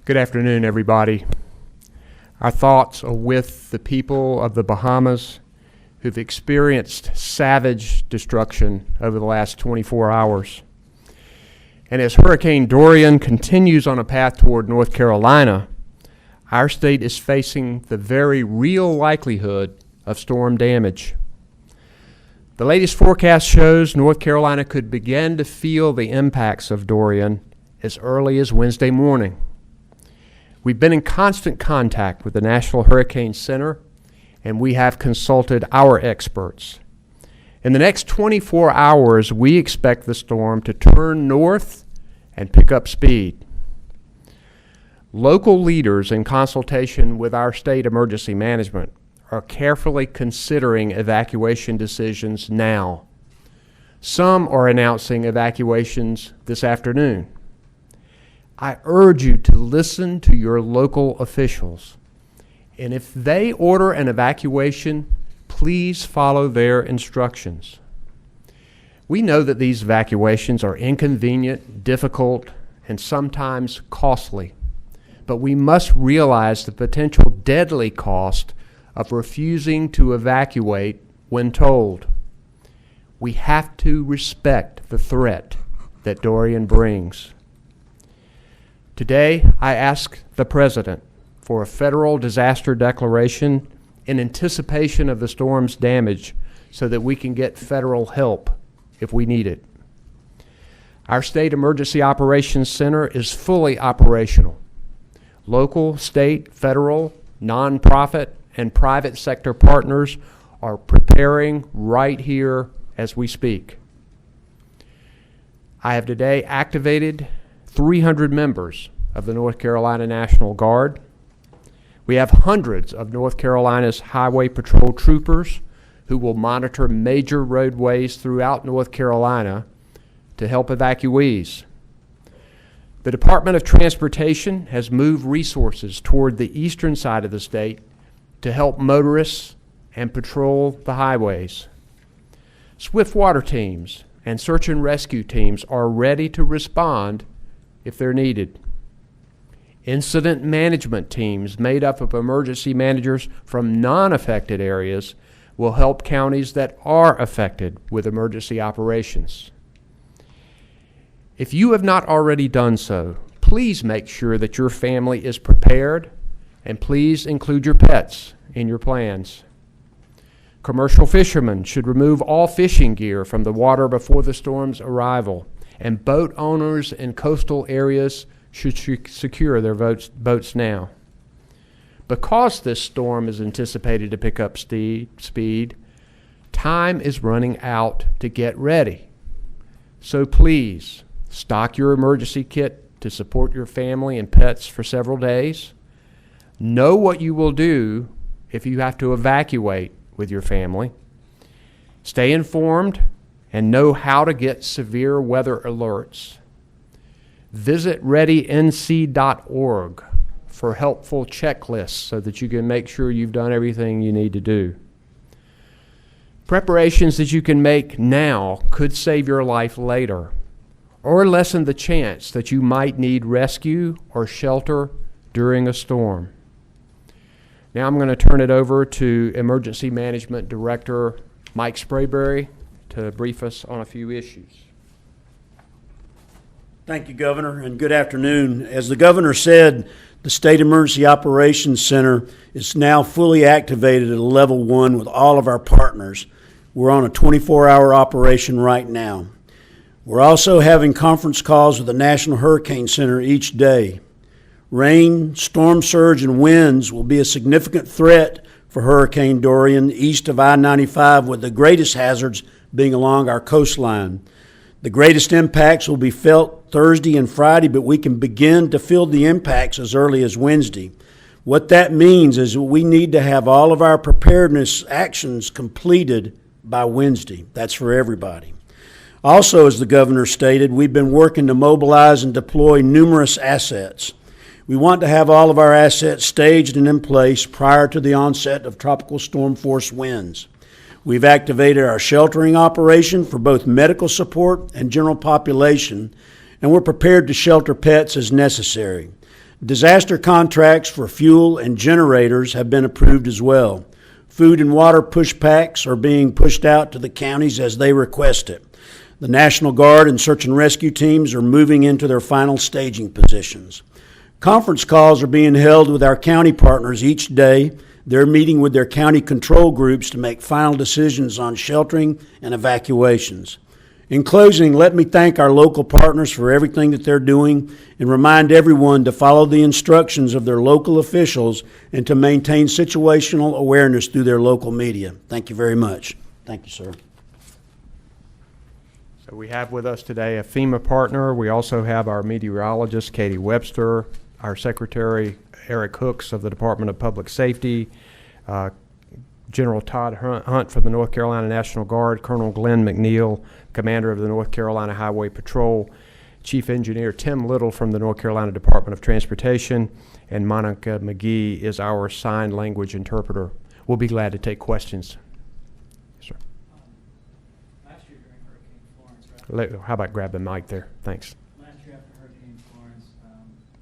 Good afternoon, everybody. Our thoughts are with the people of the Bahamas who've experienced savage destruction over the last 24 hours. And as Hurricane Dorian continues on a path toward North Carolina, our state is facing the very real likelihood of storm damage. The latest forecast shows North Carolina could begin to feel the impacts of Dorian as early as Wednesday morning. We've been in constant contact with the National Hurricane Center, and we have consulted our experts. In the next 24 hours, we expect the storm to turn north and pick up speed. Local leaders, in consultation with our state emergency management, are carefully considering evacuation decisions now. Some are announcing evacuations this afternoon. I urge you to listen to your local officials, and if they order an evacuation, please follow their instructions. We know that these evacuations are inconvenient, difficult, and sometimes costly, but we must realize the potential deadly cost of refusing to evacuate when told. We have to respect the threat that Dorian brings. Today, I ask the President for a federal disaster declaration in anticipation of the storm's damage so that we can get federal help if we need it. Our State Emergency Operations Center is fully operational. Local, state, federal, nonprofit, and private sector partners are preparing right here as we speak. I have today activated 300 members of the North Carolina National Guard. We have hundreds of North Carolina's Highway Patrol troopers who will monitor major roadways throughout North Carolina to help evacuees. The Department of Transportation has moved resources toward the eastern side of the state to help motorists and patrol the highways. Swift water teams and search and rescue teams are ready to respond if they're needed. Incident management teams made up of emergency managers from non-affected areas will help counties that are affected with emergency operations. If you have not already done so, please make sure that your family is prepared, and please include your pets in your plans. Commercial fishermen should remove all fishing gear from the water before the storm's arrival, and boat owners in coastal areas should secure their boats now. Because this storm is anticipated to pick up speed, time is running out to get ready. So please, stock your emergency kit to support your family and pets for several days. Know what you will do if you have to evacuate with your family. Stay informed and know how to get severe weather alerts. Visit readync.org for helpful checklists so that you can make sure you've done everything you need to do. Preparations that you can make now could save your life later or lessen the chance that you might need rescue or shelter during a storm. Now I'm going to turn it over to Emergency Management Director Mike Sprayberry to brief us on a few issues. Thank you, Governor, and good afternoon. As the Governor said, the State Emergency Operations Center is now fully activated at a level 1 with all of our partners. We're on a 24-hour operation right now. We're also having conference calls with the National Hurricane Center each day. Rain, storm surge, and winds will be a significant threat for Hurricane Dorian east of I-95, with the greatest hazards being along our coastline. The greatest impacts will be felt Thursday and Friday, but we can begin to feel the impacts as early as Wednesday. What that means is we need to have all of our preparedness actions completed by Wednesday. That's for everybody. Also, as the Governor stated, we've been working to mobilize and deploy numerous assets. We want to have all of our assets staged and in place prior to the onset of tropical storm force winds. We've activated our sheltering operation for both medical support and general population, and we're prepared to shelter pets as necessary. Disaster contracts for fuel and generators have been approved as well. Food and water push packs are being pushed out to the counties as they request it. The National Guard and search and rescue teams are moving into their final staging positions. Conference calls are being held with our county partners each day. They're meeting with their county control groups to make final decisions on sheltering and evacuations. In closing, let me thank our local partners for everything that they're doing and remind everyone to follow the instructions of their local officials and to maintain situational awareness through their local media. Thank you very much. Thank you, sir. So we have with us today a FEMA partner. We also have our meteorologist, Katie Webster, our secretary, Eric Hooks of the Department of Public Safety, General Todd Hunt from the North Carolina National Guard, Colonel Glenn McNeil, Commander of the North Carolina Highway Patrol, Chief Engineer Tim Little from the North Carolina Department of Transportation, and Monica McGee is our sign language interpreter. We'll be glad to take questions. Yes, sir. Last year during Hurricane Florence, right? How about grab the mic there? Thanks. Last year after Hurricane Florence,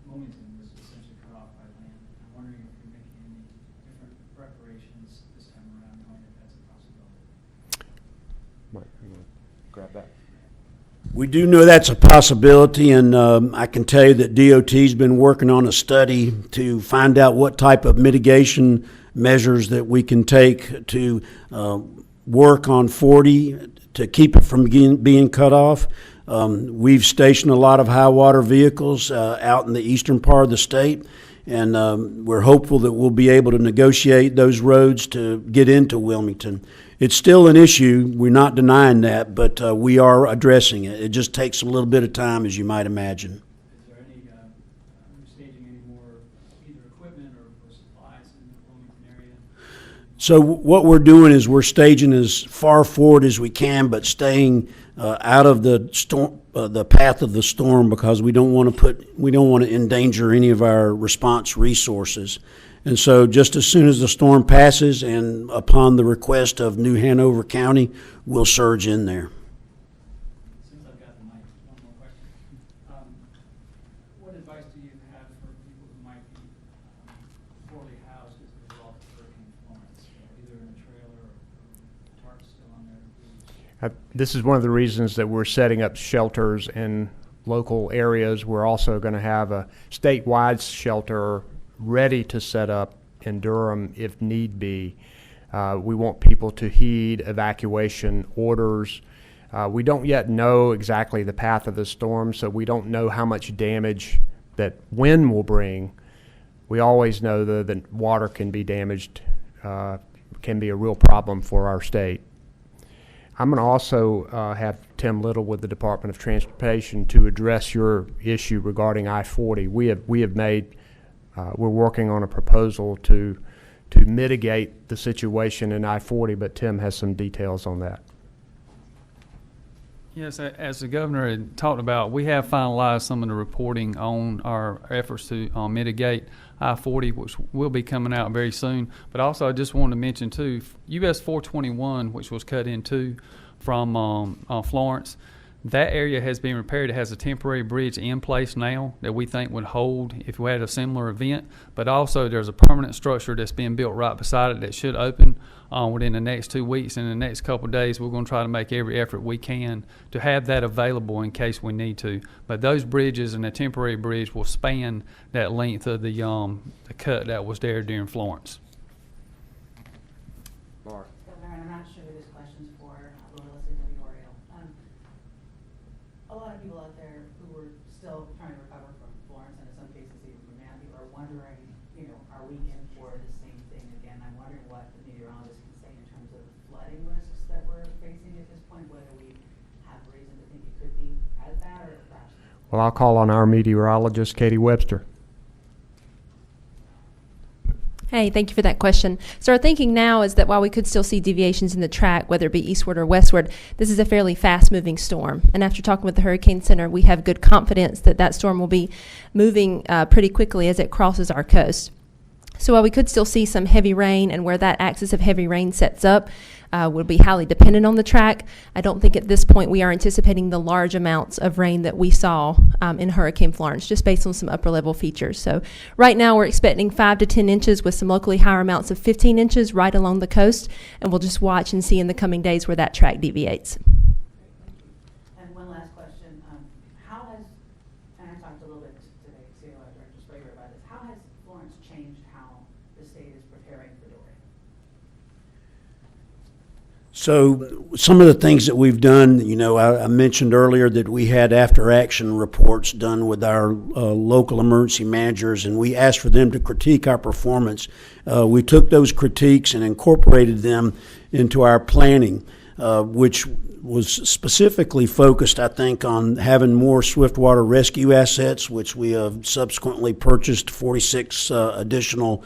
Wilmington was essentially cut off by land. I'm wondering if you're making any different preparations this time around, knowing that that's a possibility. Mike, you want to grab that? We do know that's a possibility, and I can tell you that DOT's been working on a study to find out what type of mitigation measures that we can take to work on 40 to keep it from being cut off. We've stationed a lot of high water vehicles out in the eastern part of the state, and we're hopeful that we'll be able to negotiate those roads to get into Wilmington. It's still an issue. We're not denying that, but we are addressing it. It just takes a little bit of time, as you might imagine. Is there any staging any more either equipment or supplies in the Wilmington area? So what we're doing is we're staging as far forward as we can, but staying out of the storm, the path of the storm, because we don't want to endanger any of our response resources. And so just as soon as the storm passes and upon the request of New Hanover County, we'll surge in there. Since I've got the mic, one more question. What advice do you have for people who might be poorly housed as a result of Hurricane Florence, either in a trailer or tarps still on their roofs? This is one of the reasons that we're setting up shelters in local areas. We're also going to have a statewide shelter ready to set up in Durham if need be. We want people to heed evacuation orders. We don't yet know exactly the path of the storm, so we don't know how much damage that wind will bring. We always know, though, that water can be damaged, can be a real problem for our state. I'm going to also have Tim Little with the Department of Transportation to address your issue regarding I-40. We're working on a proposal to mitigate the situation in I-40, but Tim has some details on that. Yes, as the governor had talked about, we have finalized some of the reporting on our efforts to mitigate I-40, which will be coming out very soon. But also, I just wanted to mention too, US 421, which was cut in two from Florence. That area has been repaired. It has a temporary bridge in place now that we think would hold if we had a similar event. But also there's a permanent structure that's being built right beside it that should open within the next 2 weeks. In the next couple of days, we're going to try to make every effort we can to have that available in case we need to. But those bridges and the temporary bridge will span that length of the cut that was there during Florence. Laura. Governor, I'm not sure who this question's for, Melissa W. Oriole. A lot of people out there who are still trying to recover from Florence, and in some cases even from Matthew, are wondering, are we in for the same thing again? I'm wondering what the meteorologists can say in terms of flooding risks that we're facing at this point, whether we have reason to think it could be as bad or perhaps. Well, I'll call on our meteorologist, Katie Webster. Hey, thank you for that question. So our thinking now is that while we could still see deviations in the track, whether it be eastward or westward, this is a fairly fast-moving storm. And after talking with the Hurricane Center, we have good confidence that that storm will be moving pretty quickly as it crosses our coast. So while we could still see some heavy rain, and where that axis of heavy rain sets up would be highly dependent on the track, I don't think at this point we are anticipating the large amounts of rain that we saw in Hurricane Florence, just based on some upper level features. So right now we're expecting 5 to 10 inches with some locally higher amounts of 15 inches right along the coast, and we'll just watch and see in the coming days where that track deviates. And one last question, how has, and I talked a little bit today, COO Director Sprague about this, how has Florence changed how the state is preparing for Dorian? So some of the things that we've done, I mentioned earlier that we had after-action reports done with our local emergency managers, and we asked for them to critique our performance. We took those critiques and incorporated them into our planning, which was specifically focused, I think, on having more swiftwater rescue assets, which we have subsequently purchased 46 additional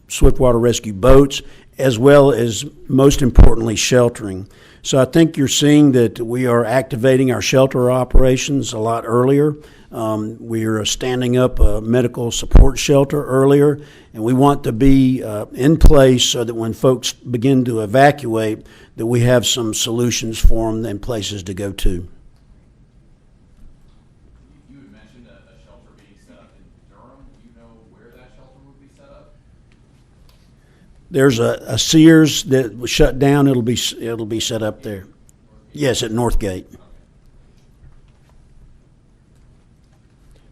swiftwater rescue boats, as well as, most importantly, sheltering. So I think you're seeing that we are activating our shelter operations a lot earlier. We are standing up a medical support shelter earlier, and we want to be in place so that when folks begin to evacuate, that we have some solutions for them and places to go to. You had mentioned a shelter being set up in Durham. Do you know where that shelter would be set up? There's a Sears that was shut down. It'll be set up there. Yes, at Northgate.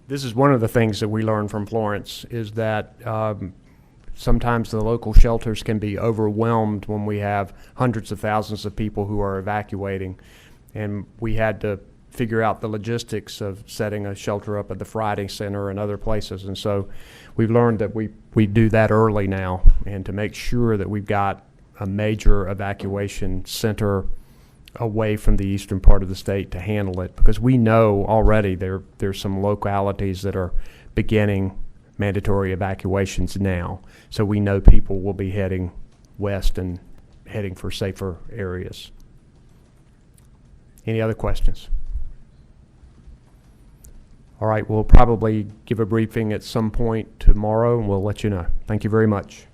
This is one of the things that we learned from Florence, is that sometimes the local shelters can be overwhelmed when we have hundreds of thousands of people who are evacuating. And we had to figure out the logistics of setting a shelter up at the Friday Center and other places. And so we've learned that we do that early now, and to make sure that we've got a major evacuation center away from the eastern part of the state to handle it, because we know already there's some localities that are beginning mandatory evacuations now. So we know people will be heading west and heading for safer areas. Any other questions? All right, we'll probably give a briefing at some point tomorrow, and we'll let you know. Thank you very much.